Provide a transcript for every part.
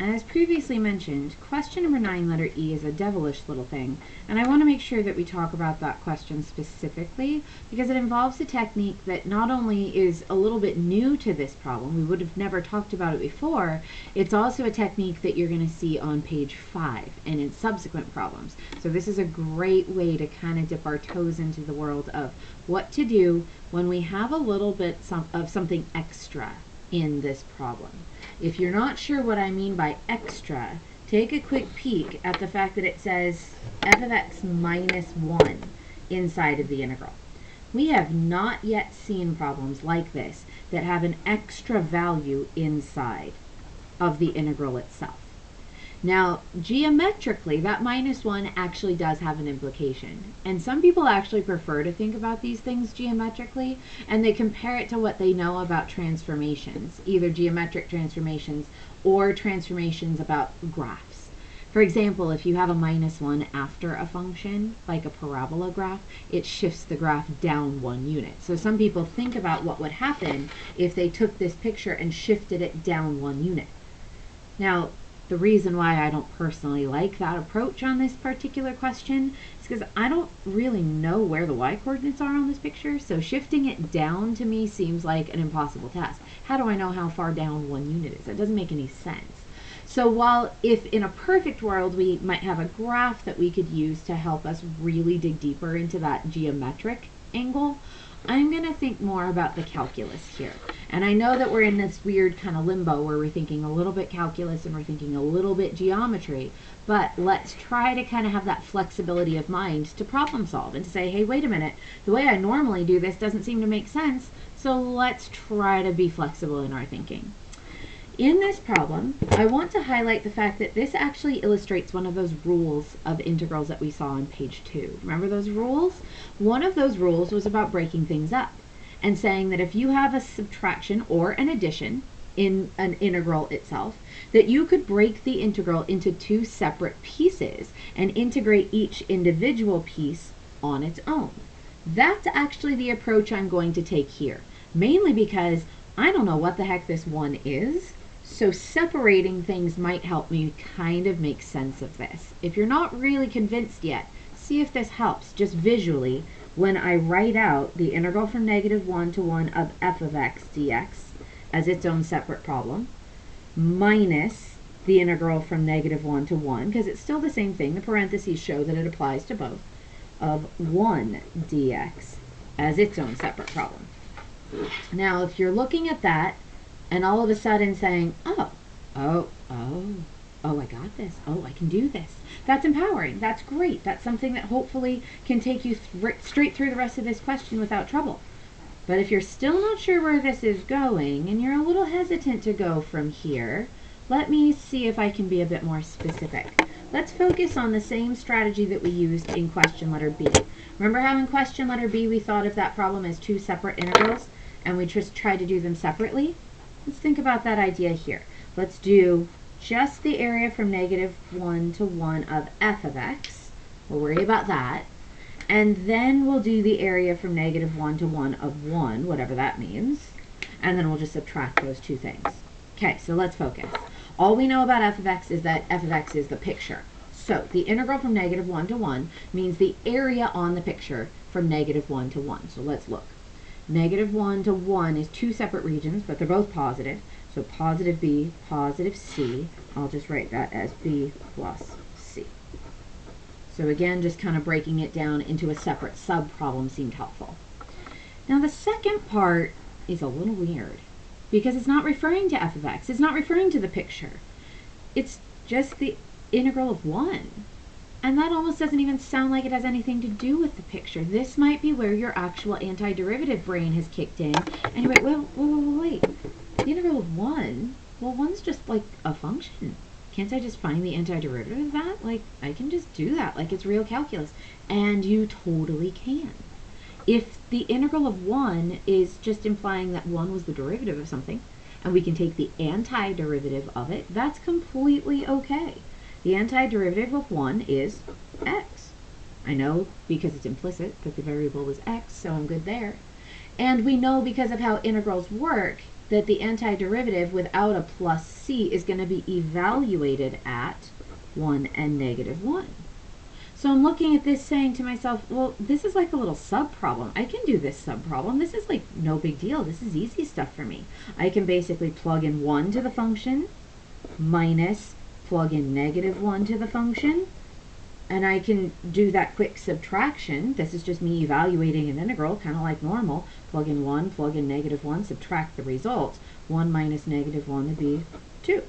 As previously mentioned, question number 9, letter E, is a devilish little thing, and I want to make sure that we talk about that question specifically because it involves a technique that not only is a little bit new to this problem, we would have never talked about it before, it's also a technique that you're going to see on page 5 and in subsequent problems. So this is a great way to kind of dip our toes into the world of what to do when we have a little bit of something extra in this problem. If you're not sure what I mean by extra, take a quick peek at the fact that it says f of x minus 1 inside of the integral. We have not yet seen problems like this that have an extra value inside of the integral itself. Now, geometrically, that minus 1 actually does have an implication. And some people actually prefer to think about these things geometrically, and they compare it to what they know about transformations, either geometric transformations or transformations about graphs. For example, if you have a minus 1 after a function, like a parabola graph, it shifts the graph down 1 unit. So some people think about what would happen if they took this picture and shifted it down 1 unit. Now, the reason why I don't personally like that approach on this particular question is because I don't really know where the y coordinates are on this picture, so shifting it down to me seems like an impossible task. How do I know how far down 1 unit is? That doesn't make any sense. So while if in a perfect world we might have a graph that we could use to help us really dig deeper into that geometric angle, I'm going to think more about the calculus here. And I know that we're in this weird kind of limbo where we're thinking a little bit calculus and we're thinking a little bit geometry, but let's try to kind of have that flexibility of mind to problem solve and to say, hey, wait a minute, the way I normally do this doesn't seem to make sense, so let's try to be flexible in our thinking. In this problem, I want to highlight the fact that this actually illustrates one of those rules of integrals that we saw on page 2. Remember those rules? One of those rules was about breaking things up and saying that if you have a subtraction or an addition in an integral itself, that you could break the integral into 2 separate pieces and integrate each individual piece on its own. That's actually the approach I'm going to take here, mainly because I don't know what the heck this 1 is. So separating things might help me kind of make sense of this. If you're not really convinced yet, see if this helps just visually when I write out the integral from -1 to 1 of f of x dx as its own separate problem, minus the integral from -1 to 1, because it's still the same thing, the parentheses show that it applies to both, of 1 dx as its own separate problem. Now, if you're looking at that, and all of a sudden saying, oh, I got this. Oh, I can do this. That's empowering. That's great. That's something that hopefully can take you straight through the rest of this question without trouble. But if you're still not sure where this is going, and you're a little hesitant to go from here, let me see if I can be a bit more specific. Let's focus on the same strategy that we used in question letter B. Remember how in question letter B we thought of that problem as 2 separate integrals, and we just tried to do them separately? Let's think about that idea here. Let's do just the area from -1 to 1 of f of x. We'll worry about that. And then we'll do the area from -1 to 1 of 1, whatever that means. And then we'll just subtract those 2 things. Okay, so let's focus. All we know about f of x is that f of x is the picture. So the integral from -1 to 1 means the area on the picture from -1 to 1. So let's look. -1 to 1 is 2 separate regions, but they're both positive. So positive b, positive c. I'll just write that as b plus c. So again, just kind of breaking it down into a separate sub-problem seemed helpful. Now the second part is a little weird because it's not referring to f of x. It's not referring to the picture. It's just the integral of 1. And that almost doesn't even sound like it has anything to do with the picture. This might be where your actual antiderivative brain has kicked in. And you wait. The integral of 1? Well, 1's just like a function. Can't I just find the antiderivative of that? Like, I can just do that like it's real calculus. And you totally can. If the integral of 1 is just implying that 1 was the derivative of something, and we can take the antiderivative of it, that's completely okay. The antiderivative of 1 is x. I know because it's implicit that the variable is x, so I'm good there. And we know because of how integrals work that the antiderivative without a plus c is going to be evaluated at 1 and -1. So I'm looking at this saying to myself, well, this is like a little sub-problem. I can do this sub-problem. This is like no big deal. This is easy stuff for me. I can basically plug in 1 to the function, minus plug in -1 to the function, and I can do that quick subtraction. This is just me evaluating an integral, kind of like normal. Plug in 1, plug in -1, subtract the results. 1 minus -1 would be 2.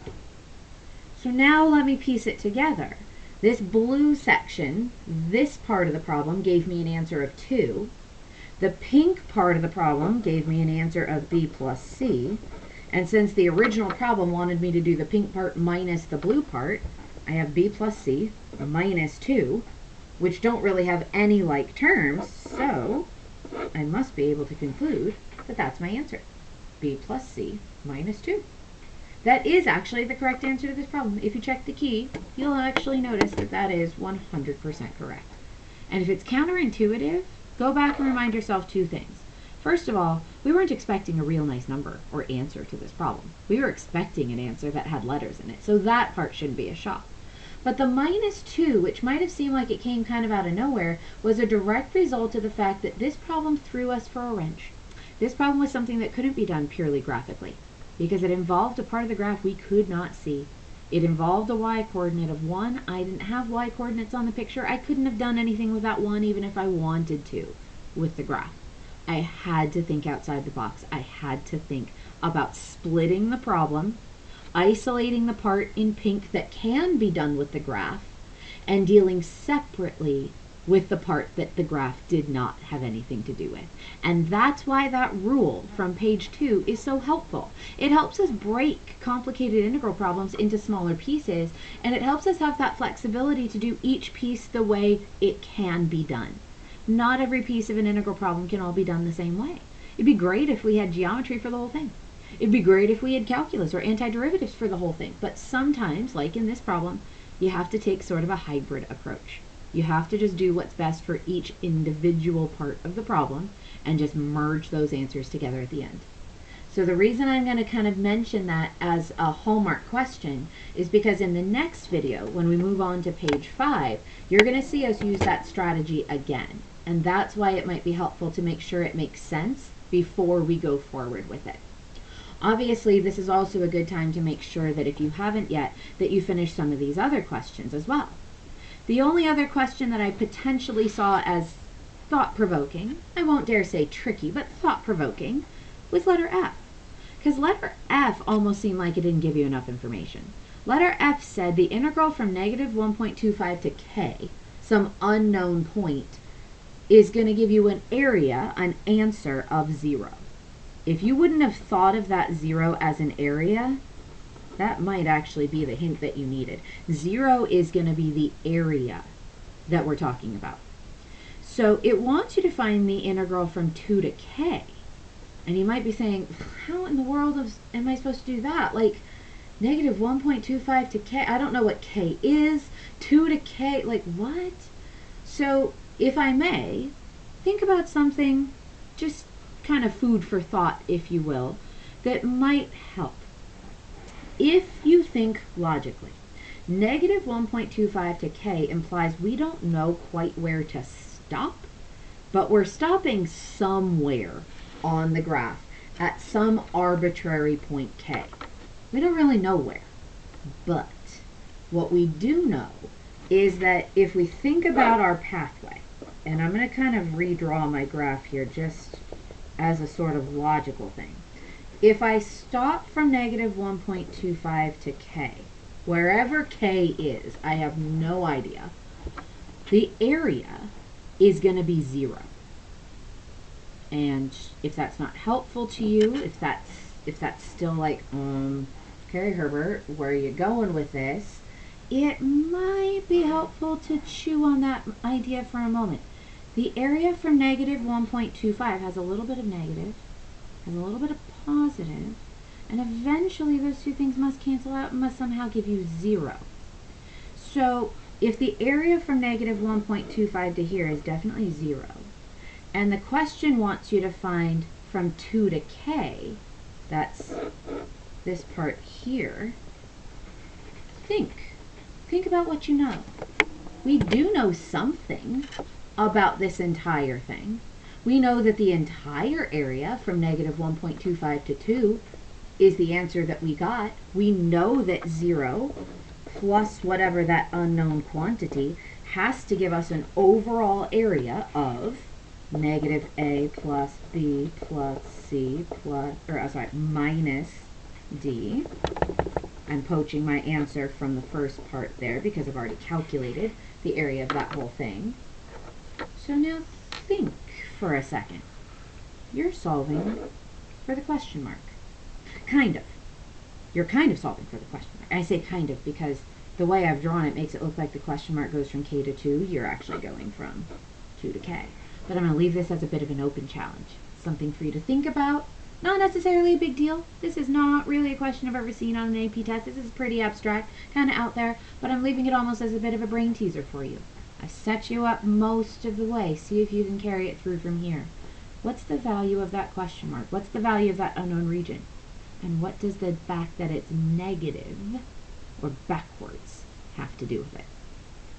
So now let me piece it together. This blue section, this part of the problem, gave me an answer of 2. The pink part of the problem gave me an answer of b plus c. And since the original problem wanted me to do the pink part minus the blue part, I have b plus c minus 2, which don't really have any like terms, so I must be able to conclude that that's my answer. b plus c minus 2. That is actually the correct answer to this problem. If you check the key, you'll actually notice that that is 100% correct. And if it's counterintuitive, go back and remind yourself 2 things. First of all, we weren't expecting a real nice number or answer to this problem. We were expecting an answer that had letters in it, so that part shouldn't be a shock. But the minus 2, which might have seemed like it came kind of out of nowhere, was a direct result of the fact that this problem threw us for a wrench. This problem was something that couldn't be done purely graphically, because it involved a part of the graph we could not see. It involved a y-coordinate of 1. I didn't have y-coordinates on the picture. I couldn't have done anything with that 1 even if I wanted to with the graph. I had to think outside the box. I had to think about splitting the problem, isolating the part in pink that can be done with the graph, and dealing separately with the part that the graph did not have anything to do with. And that's why that rule from page 2 is so helpful. It helps us break complicated integral problems into smaller pieces, and it helps us have that flexibility to do each piece the way it can be done. Not every piece of an integral problem can all be done the same way. It'd be great if we had geometry for the whole thing. It'd be great if we had calculus or antiderivatives for the whole thing. But sometimes, like in this problem, you have to take sort of a hybrid approach. You have to just do what's best for each individual part of the problem and just merge those answers together at the end. So the reason I'm going to kind of mention that as a hallmark question is because in the next video, when we move on to page 5, you're going to see us use that strategy again. And that's why it might be helpful to make sure it makes sense before we go forward with it. Obviously, this is also a good time to make sure that if you haven't yet, that you finish some of these other questions as well. The only other question that I potentially saw as thought-provoking, I won't dare say tricky, but thought-provoking, was letter F. Because letter F almost seemed like it didn't give you enough information. Letter F said the integral from -1.25 to k, some unknown point, is going to give you an area, an answer of 0. If you wouldn't have thought of that 0 as an area, that might actually be the hint that you needed. 0 is going to be the area that we're talking about. So it wants you to find the integral from 2 to k. And you might be saying, how in the world am I supposed to do that? Like, -1.25 to k, I don't know what k is. 2 to k, like what? So if I may, think about something, just kind of food for thought, if you will, that might help. If you think logically, -1.25 to k implies we don't know quite where to stop, but we're stopping somewhere on the graph at some arbitrary point k. We don't really know where, but what we do know is that if we think about our pathway, and I'm going to kind of redraw my graph here just as a sort of logical thing. If I stop from -1.25 to k, wherever k is, I have no idea, the area is going to be 0. And if that's not helpful to you, if that's still like, okay, Herbert, where are you going with this? It might be helpful to chew on that idea for a moment. The area from -1.25 has a little bit of negative, has a little bit of positive, and eventually those two things must cancel out and must somehow give you 0. So if the area from -1.25 to here is definitely 0, and the question wants you to find from 2 to k, That's this part here. Think about what you know. We do know something about this entire thing. We know that the entire area from negative 1.25 to 2 is the answer that we got. We know that 0 plus whatever that unknown quantity has to give us an overall area of negative a plus b plus c plus, minus d. I'm poaching my answer from the first part there because I've already calculated the area of that whole thing. So now think for a second. You're solving for the question mark. Kind of. You're kind of solving for the question mark. I say kind of because the way I've drawn it makes it look like the question mark goes from k to 2. You're actually going from 2 to k. But I'm going to leave this as a bit of an open challenge. Something for you to think about. Not necessarily a big deal. This is not really a question I've ever seen on an AP test. This is pretty abstract, kind of out there, but I'm leaving it almost as a bit of a brain teaser for you. I've set you up most of the way. See if you can carry it through from here. What's the value of that question mark? What's the value of that unknown region? And what does the fact that it's negative or backwards have to do with it?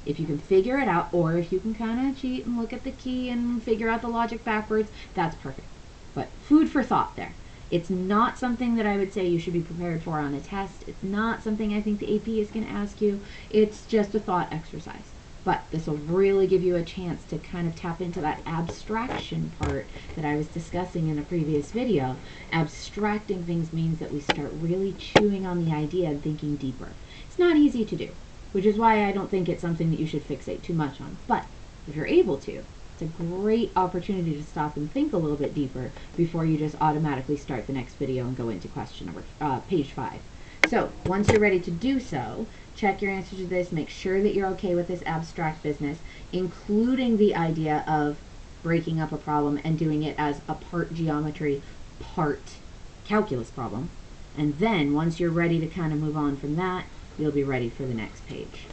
If you can figure it out, or if you can kind of cheat and look at the key and figure out the logic backwards, that's perfect. But food for thought there. It's not something that I would say you should be prepared for on a test. It's not something I think the AP is going to ask you. It's just a thought exercise. But this will really give you a chance to kind of tap into that abstraction part that I was discussing in a previous video. Abstracting things means that we start really chewing on the idea and thinking deeper. It's not easy to do, which is why I don't think it's something that you should fixate too much on. But if you're able to, it's a great opportunity to stop and think a little bit deeper before you just automatically start the next video and go into question number, page 5. So once you're ready to do so, check your answer to this, make sure that you're okay with this abstract business, including the idea of breaking up a problem and doing it as a part geometry, part calculus problem. And then once you're ready to kind of move on from that, you'll be ready for the next page.